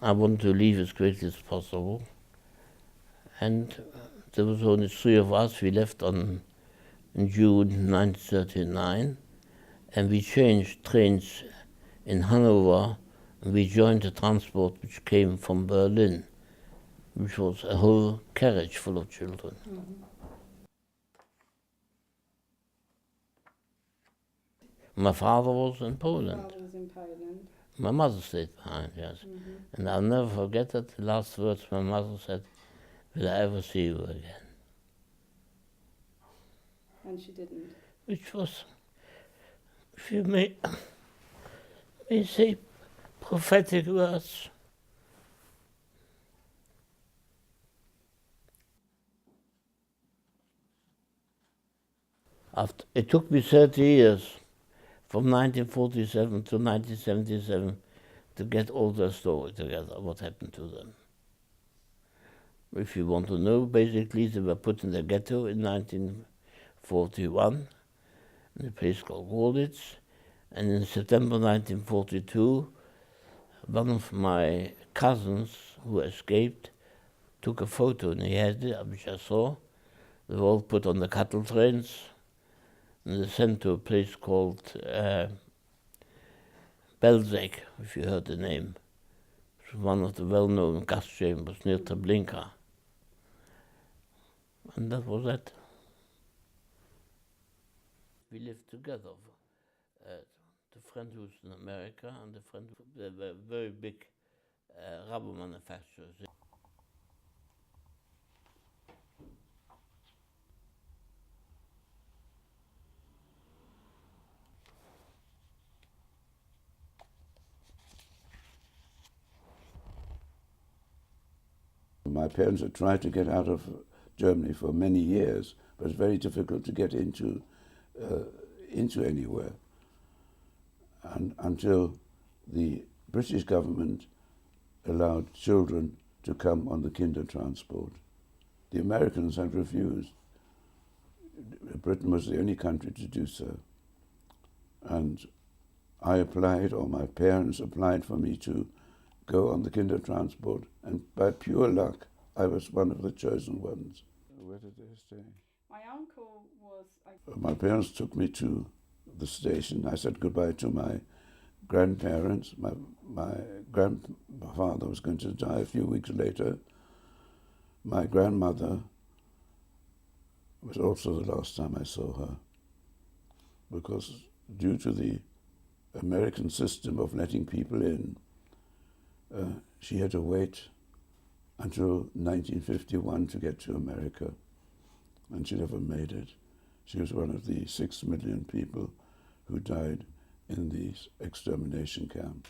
I wanted to leave as quickly as possible. And there was only three of us. We left in June 1939, and we changed trains in Hanover, and we joined the transport which came from Berlin, which was a whole carriage full of children. Mm-hmm. My father was in Poland. My father was in Poland. My mother stayed behind, yes. Mm-hmm. And I'll never forget that. The last words my mother said, "Will I ever see you again?" And she didn't. Which was, if you may say, prophetic words. It took me 30 years, from 1947 to 1977, to get all their story together, what happened to them. If you want to know, basically they were put in the ghetto in 1941, in a place called Harwich, and in September 1942, one of my cousins who escaped took a photo, and he had it, which I saw. They were all put on the cattle trains, and they sent to a place called Belzec, if you heard the name. It was one of the well-known gas chambers near Treblinka. And that was it. We lived together. The friend who's in America and the friend, they were very big rubber manufacturers. My parents had tried to get out of Germany for many years, but it's very difficult to get into anywhere. And until the British government allowed children to come on the Kindertransport. The Americans had refused. Britain was the only country to do so. And I applied, or my parents applied for me to go on the Kindertransport, and by pure luck, I was one of the chosen ones. Where did they stay? My uncle was... My parents took me to the station. I said goodbye to my grandparents. My grandfather was going to die a few weeks later. My grandmother was also the last time I saw her, because due to the American system of letting people in, she had to wait until 1951 to get to America, and she never made it. She was one of the 6 million people who died in these extermination camps.